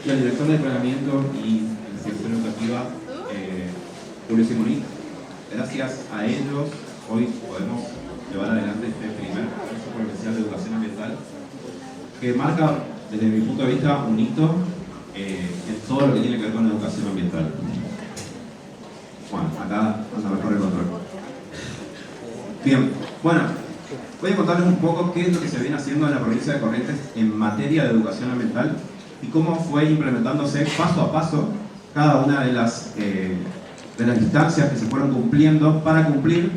y al director de planeamiento y gestión educativa, Julio Simoni. Gracias a ellos, hoy podemos llevar adelante este primer curso provincial de educación ambiental, que marca, desde mi punto de vista, un hito en todo lo que tiene que ver con la educación ambiental. Bueno, acá anda mejor el control. Bien, bueno, voy a contarles un poco qué es lo que se viene haciendo en la provincia de Corrientes en materia de educación ambiental y cómo fue implementándose paso a paso cada una de las instancias que se fueron cumpliendo para cumplir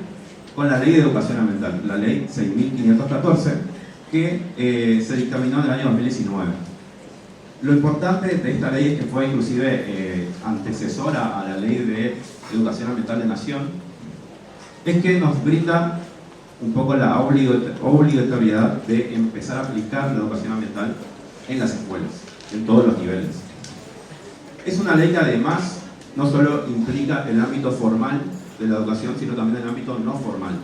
con la Ley de Educación Ambiental, la Ley 6.514, que se dictaminó en el año 2019. Lo importante de esta ley es que fue inclusive antecesora a la Ley de Educación Ambiental de Nación, es que nos brinda un poco la obligatoriedad de empezar a aplicar la educación ambiental en las escuelas, en todos los niveles. Es una ley que además no solo implica el ámbito formal de la educación, sino también el ámbito no formal.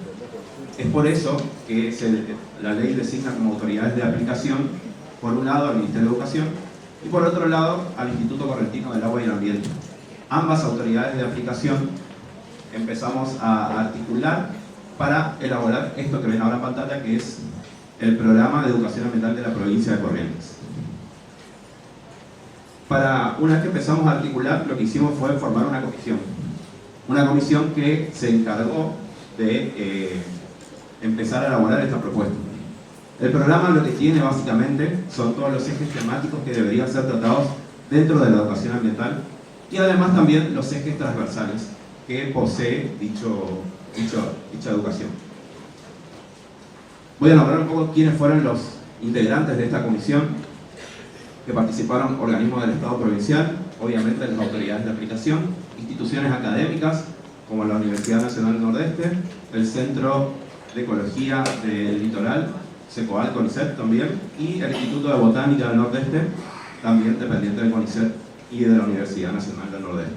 Es por eso que la ley designa como autoridades de aplicación, por un lado, al Ministerio de Educación y por otro lado, al Instituto Correntino del Agua y el Ambiente. Ambas autoridades de aplicación empezamos a articular para elaborar esto que ven ahora en pantalla, que es el Programa de Educación Ambiental de la provincia de Corrientes. Una vez que empezamos a articular, lo que hicimos fue formar una comisión que se encargó de empezar a elaborar esta propuesta. El programa lo que tiene básicamente son todos los ejes temáticos que deberían ser tratados dentro de la educación ambiental y además también los ejes transversales que posee dicha educación. Voy a nombrar un poco quiénes fueron los integrantes de esta comisión, que participaron organismos del Estado provincial, obviamente las autoridades de aplicación, instituciones académicas como la Universidad Nacional del Nordeste, el Centro de Ecología del Litoral, SECOAL, CONICET también, y el Instituto de Botánica del Nordeste, también dependiente del CONICET y de la Universidad Nacional del Nordeste.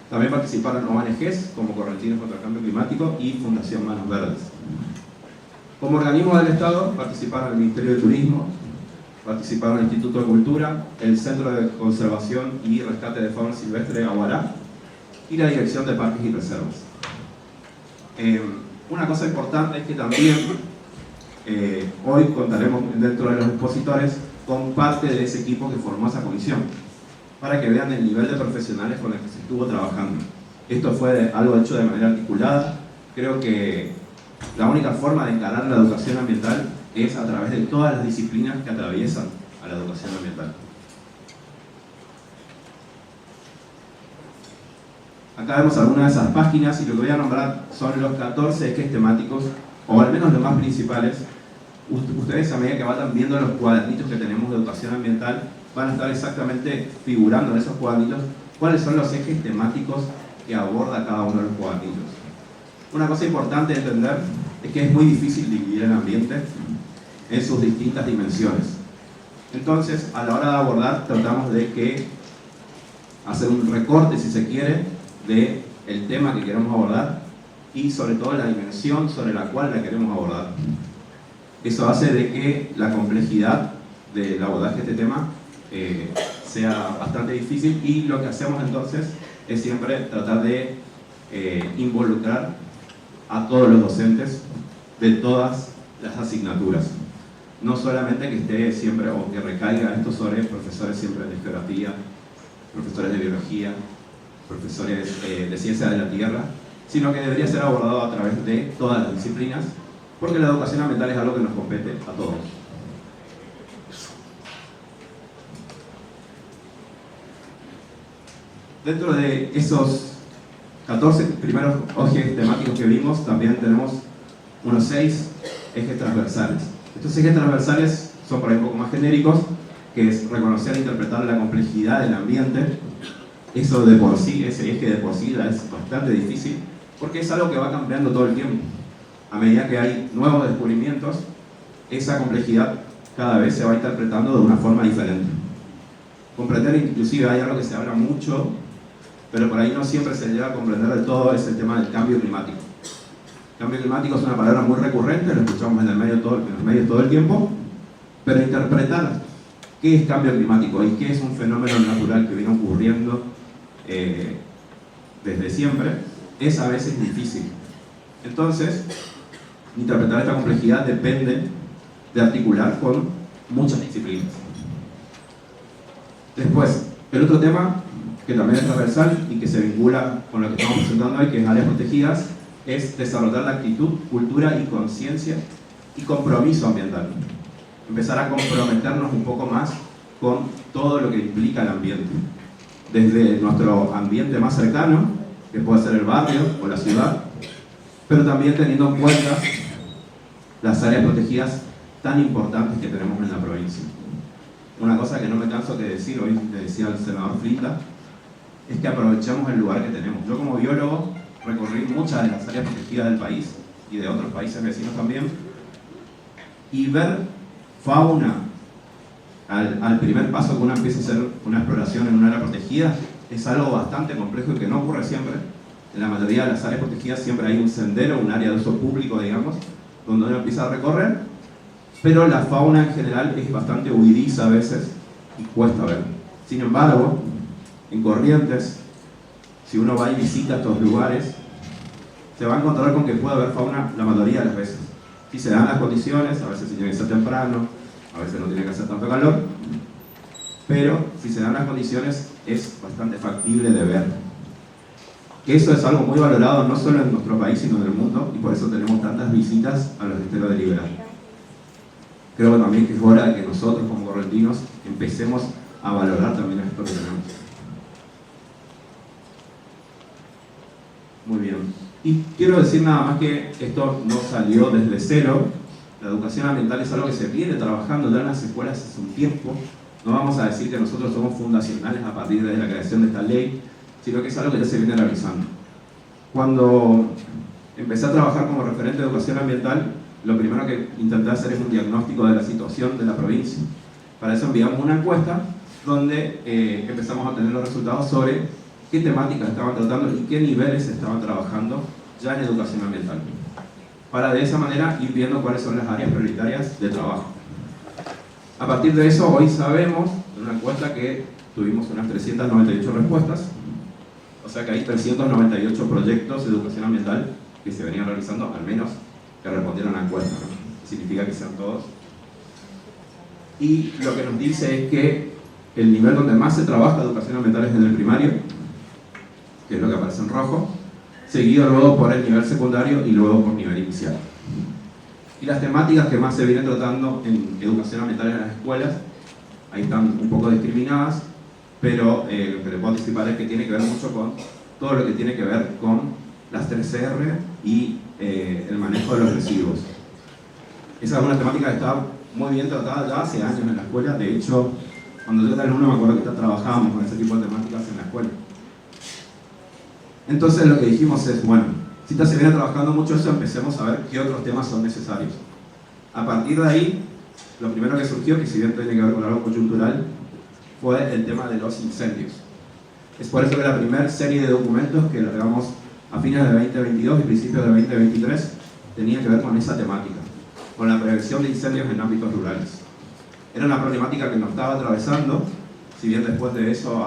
También participaron ONGs como Correntinos contra el Cambio Climático y Fundación Manos Verdes. Como organismo del Estado participaron el Ministerio de Turismo, participaron el Instituto de Cultura, el Centro de Conservación y Rescate de Fauna Silvestre Aguará y la Dirección de Parques y Reservas. Una cosa importante es que también hoy contaremos dentro de los expositores con parte de ese equipo que formó esa comisión, para que vean el nivel de profesionales con el que se estuvo trabajando. Esto fue algo hecho de manera articulada. Creo que la única forma de encarar la educación ambiental es a través de todas las disciplinas que atraviesan a la educación ambiental. Acá vemos algunas de esas páginas y lo que voy a nombrar son los 14 ejes temáticos, o al menos los más principales. Ustedes, a medida que vayan viendo los cuadernitos que tenemos de educación ambiental, van a estar exactamente figurando en esos cuadernitos cuáles son los ejes temáticos que aborda cada uno de los cuadernitos. Una cosa importante de entender es que es muy difícil dividir el ambiente en sus distintas dimensiones. Entonces, a la hora de abordar, tratamos de hacer un recorte, si se quiere, del tema que queremos abordar y sobre todo la dimensión sobre la cual la queremos abordar. Eso hace de que la complejidad del abordaje de este tema sea bastante difícil, y lo que hacemos entonces es siempre tratar de involucrar a todos los docentes de todas las asignaturas. No solamente que esté siempre o que recaiga esto sobre profesores siempre de geografía, profesores de biología, profesores de ciencia de la tierra, sino que debería ser abordado a través de todas las disciplinas, porque la educación ambiental es algo que nos compete a todos. Dentro de esos 14 primeros ejes temáticos que vimos, también tenemos unos 6 ejes transversales. Estos ejes transversales son por ahí un poco más genéricos, que es reconocer e interpretar la complejidad del ambiente. Eso de por sí, ese eje de por sí es bastante difícil, porque es algo que va cambiando todo el tiempo. A medida que hay nuevos descubrimientos, esa complejidad cada vez se va interpretando de una forma diferente. Comprender, inclusive hay algo que se habla mucho, pero por ahí no siempre se llega a comprender del todo, es el tema del cambio climático. Cambio climático es una palabra muy recurrente, lo escuchamos en los medios todo el tiempo, pero interpretar qué es cambio climático y qué es un fenómeno natural que viene ocurriendo desde siempre, es a veces difícil. Entonces, interpretar esta complejidad depende de articular con muchas disciplinas. Después, el otro tema que también es transversal y que se vincula con lo que estamos presentando hoy, que es áreas protegidas, es desarrollar la actitud, cultura y conciencia y compromiso ambiental. Empezar a comprometernos un poco más con todo lo que implica el ambiente. Desde nuestro ambiente más cercano, que puede ser el barrio o la ciudad, pero también teniendo en cuenta las áreas protegidas tan importantes que tenemos en la provincia. Una cosa que no me canso de decir, hoy le decía al senador Flinta, es que aprovechemos el lugar que tenemos. Yo como biólogo recorrí muchas de las áreas protegidas del país y de otros países vecinos también, y ver fauna al primer paso que uno empieza a hacer una exploración en una área protegida es algo bastante complejo y que no ocurre siempre. En la mayoría de las áreas protegidas siempre hay un sendero, un área de uso público, digamos, donde uno empieza a recorrer, pero la fauna en general es bastante huidiza a veces y cuesta ver. Sin embargo, en Corrientes, si uno va y visita estos lugares, se va a encontrar con que puede haber fauna la mayoría de las veces. Si se dan las condiciones, a veces tiene que ser temprano, a veces no tiene que hacer tanto calor, pero si se dan las condiciones es bastante factible de ver. Eso es algo muy valorado no solo en nuestro país, sino en el mundo, y por eso tenemos tantas visitas a los esteros de Liberal. Creo también que es hora de que nosotros como correntinos empecemos a valorar también esto que tenemos. Muy bien. Y quiero decir nada más que esto no salió desde cero. La educación ambiental es algo que se viene trabajando ya en las escuelas hace un tiempo. No vamos a decir que nosotros somos fundacionales a partir de la creación de esta ley, sino que es algo que ya se viene realizando. Cuando empecé a trabajar como referente de educación ambiental, lo primero que intenté hacer es un diagnóstico de la situación de la provincia. Para eso enviamos una encuesta donde empezamos a tener los resultados sobre qué temáticas estaban tratando y qué niveles estaban trabajando ya en educación ambiental. Para de esa manera ir viendo cuáles son las áreas prioritarias de trabajo. A partir de eso, hoy sabemos, en una encuesta, que tuvimos unas 398 respuestas, o sea que hay 398 proyectos de educación ambiental que se venían realizando, al menos que respondieron a la encuesta, ¿no? Significa que sean todos. Y lo que nos dice es que el nivel donde más se trabaja educación ambiental es en el primario, que es lo que aparece en rojo, seguido luego por el nivel secundario y luego por nivel inicial. Y las temáticas que más se vienen tratando en educación ambiental en las escuelas, ahí están un poco discriminadas, pero lo que les puedo anticipar es que tiene que ver mucho con todo lo que tiene que ver con las 3R y el manejo de los residuos. Esa es una temática que está muy bien tratada ya hace años en la escuela. De hecho, cuando yo era alumno me acuerdo que trabajábamos con ese tipo de temáticas en la escuela. Entonces lo que dijimos es, bueno, si se viene trabajando mucho eso, empecemos a ver qué otros temas son necesarios. A partir de ahí, lo primero que surgió, que si bien tiene que ver con algo coyuntural, fue el tema de los incendios. Es por eso que la primera serie de documentos que largamos a fines de 2022 y principios de 2023 tenía que ver con esa temática, con la prevención de incendios en ámbitos rurales. Era una problemática que nos estaba atravesando, si bien después de eso,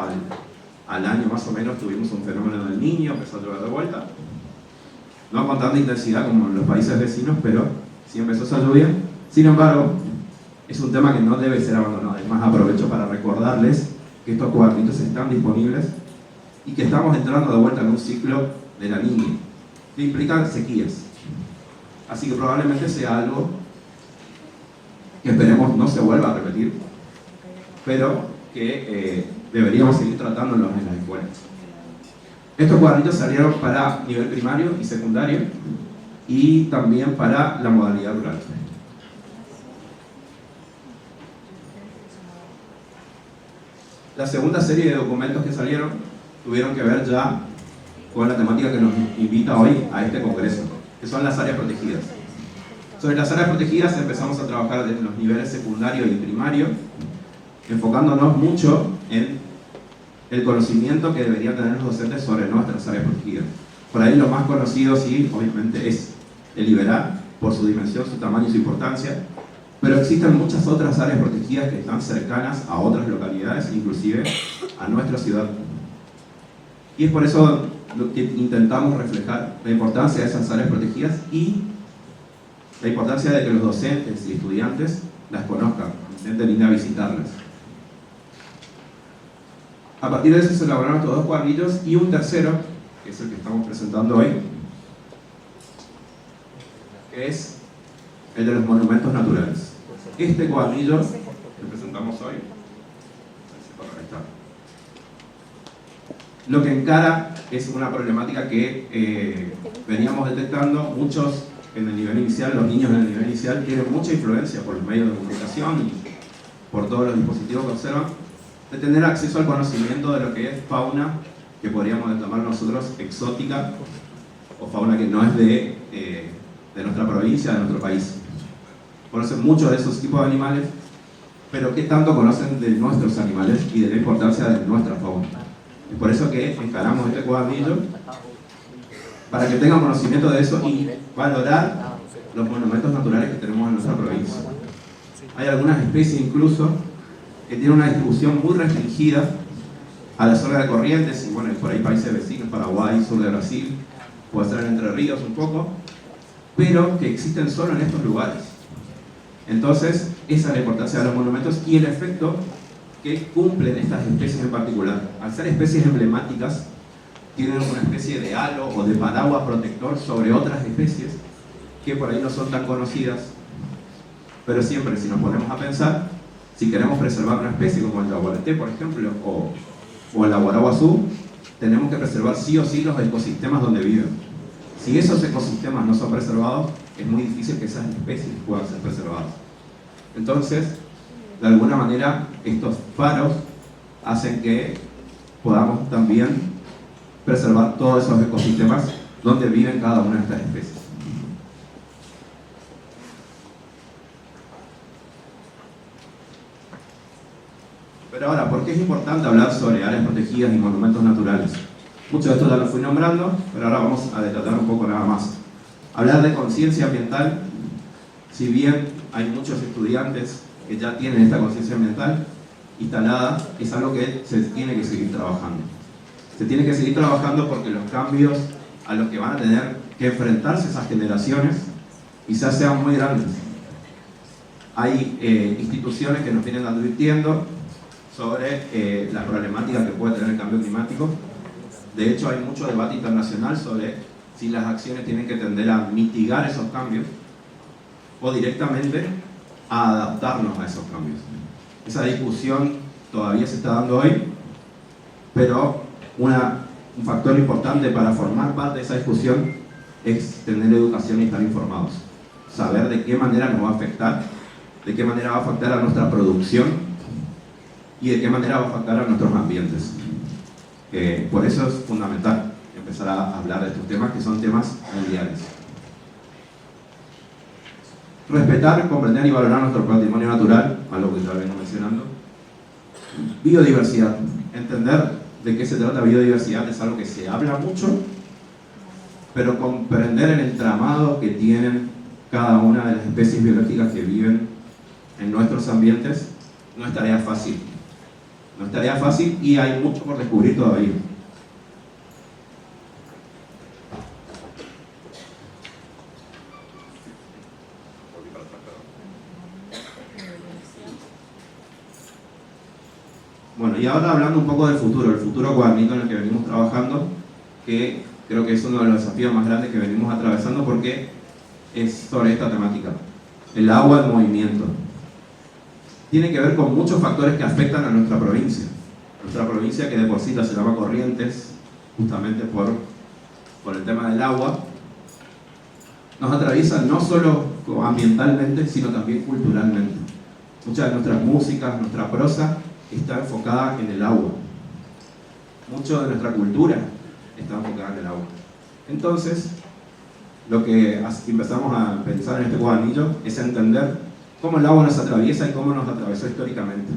al año más o menos, tuvimos un fenómeno del Niño, empezó a llover de vuelta, no con tanta intensidad como en los países vecinos, pero sí empezó esa lluvia. Sin embargo, es un tema que no debe ser abandonado. Además, aprovecho para recordarles que estos cuadernitos están disponibles y que estamos entrando de vuelta en un ciclo de la Niña, que implica sequías. Así que probablemente sea algo que esperemos no se vuelva a repetir, pero que deberíamos seguir tratándolos en las escuelas. Estos cuadernitos salieron para nivel primario y secundario y también para la modalidad rural. La segunda serie de documentos que salieron tuvieron que ver ya con la temática que nos invita hoy a este congreso, que son las áreas protegidas. Sobre las áreas protegidas empezamos a trabajar desde los niveles secundario y primario, enfocándonos mucho en el conocimiento que deberían tener los docentes sobre nuestras áreas protegidas. Por ahí lo más conocido, sí, obviamente, es el Liberal, por su dimensión, su tamaño y su importancia, Pero existen muchas otras áreas protegidas que están cercanas a otras localidades, inclusive a nuestra ciudad. Y es por eso lo que intentamos reflejar la importancia de esas áreas protegidas y la importancia de que los docentes y estudiantes las conozcan, intenten ir a visitarlas. A partir de eso se elaboraron estos dos cuadernillos y un tercero, que es el que estamos presentando hoy, que es el de los monumentos naturales. Este cuadernillo que presentamos hoy, lo que encara es una problemática que veníamos detectando muchos en el nivel inicial. Los niños en el nivel inicial tienen mucha influencia por los medios de comunicación y por todos los dispositivos que observan, de tener acceso al conocimiento de lo que es fauna que podríamos llamar nosotros exótica, o fauna que no es de nuestra provincia, de nuestro país. Conocen mucho de esos tipos de animales, pero ¿qué tanto conocen de nuestros animales y de la importancia de nuestra fauna? Es por eso que encaramos este cuadernillo, para que tengan conocimiento de eso y valorar los monumentos naturales que tenemos en nuestra provincia. Hay algunas especies incluso que tienen una distribución muy restringida a la zona de Corrientes y bueno, por ahí países vecinos, Paraguay, sur de Brasil, puede ser en Entre Ríos un poco, pero que existen solo en estos lugares. Entonces, esa es la importancia de los monumentos y el efecto que cumplen estas especies en particular. Al ser especies emblemáticas, tienen una especie de halo o de paraguas protector sobre otras especies que por ahí no son tan conocidas, pero siempre si nos ponemos a pensar, si queremos preservar una especie como el yaguareté, por ejemplo, o el aguaraguazú, tenemos que preservar sí o sí los ecosistemas donde viven. Si esos ecosistemas no son preservados, es muy difícil que esas especies puedan ser preservadas. Entonces, de alguna manera, estos faros hacen que podamos también preservar todos esos ecosistemas donde viven cada una de estas especies. Pero ahora, ¿por qué es importante hablar sobre áreas protegidas y monumentos naturales? Mucho de esto ya lo fui nombrando, pero ahora vamos a detallar un poco nada más. Hablar de conciencia ambiental, si bien hay muchos estudiantes que ya tienen esta conciencia ambiental instalada, es algo que se tiene que seguir trabajando. Se tiene que seguir trabajando porque los cambios a los que van a tener que enfrentarse esas generaciones quizás sean muy grandes. Hay instituciones que nos vienen advirtiendo sobre la problemática que puede tener el cambio climático. De hecho, hay mucho debate internacional sobre si las acciones tienen que tender a mitigar esos cambios o directamente a adaptarnos a esos cambios. Esa discusión todavía se está dando hoy, pero un factor importante para formar parte de esa discusión es tener educación y estar informados. Saber de qué manera nos va a afectar, de qué manera va a afectar a nuestra producción y de qué manera va a afectar a nuestros ambientes. Por eso es fundamental empezar a hablar de estos temas que son temas mundiales. Respetar, comprender y valorar nuestro patrimonio natural, algo que ya vengo mencionando. Biodiversidad. Entender de qué se trata biodiversidad es algo que se habla mucho, pero comprender el entramado que tienen cada una de las especies biológicas que viven en nuestros ambientes no es tarea fácil. No es tarea fácil y hay mucho por descubrir todavía. Bueno, y ahora hablando un poco del futuro, el futuro cuadernito en el que venimos trabajando, que creo que es uno de los desafíos más grandes que venimos atravesando porque es sobre esta temática, el agua en movimiento. Tiene que ver con muchos factores que afectan a nuestra provincia. Nuestra provincia, que de por sí se llama Corrientes, justamente por el tema del agua, nos atraviesa no solo ambientalmente, sino también culturalmente. Muchas de nuestras músicas, nuestra prosa, está enfocada en el agua. Mucho de nuestra cultura está enfocada en el agua. Entonces, lo que empezamos a pensar en este cuadernillo es entender cómo el agua nos atraviesa y cómo nos atravesó históricamente.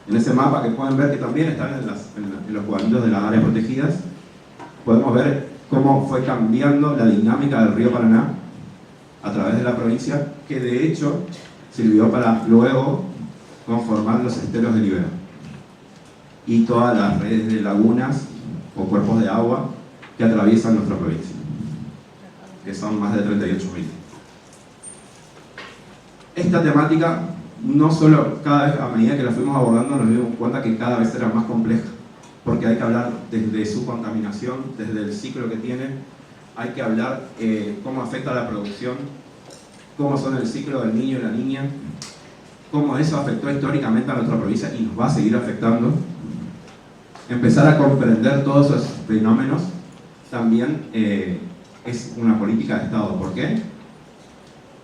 En ese mapa que pueden ver que también están en los cuadernillos de las áreas protegidas, podemos ver cómo fue cambiando la dinámica del río Paraná a través de la provincia, que de hecho sirvió para luego conformar los esteros de Libera y todas las redes de lagunas o cuerpos de agua que atraviesan nuestra provincia, que son más de 38.000. Esta temática, no solo cada vez a medida que la fuimos abordando, nos dimos cuenta que cada vez era más compleja, porque hay que hablar desde su contaminación, desde el ciclo que tiene, hay que hablar cómo afecta a la producción, cómo son el ciclo del niño y la niña, cómo eso afectó históricamente a nuestra provincia y nos va a seguir afectando. Empezar a comprender todos esos fenómenos también es una política de Estado. ¿Por qué?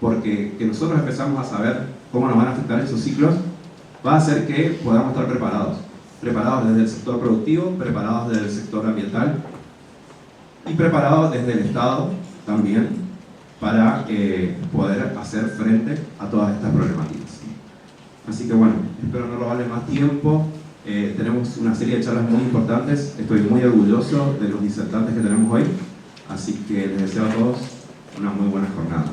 Porque que nosotros empezamos a saber cómo nos van a afectar esos ciclos va a hacer que podamos estar preparados. Preparados desde el sector productivo, preparados desde el sector ambiental y preparados desde el Estado también para poder hacer frente a todas estas problemáticas. Así que bueno, espero no robarles más tiempo. Tenemos una serie de charlas muy importantes. Estoy muy orgulloso de los disertantes que tenemos hoy. Así que les deseo a todos una muy buena jornada.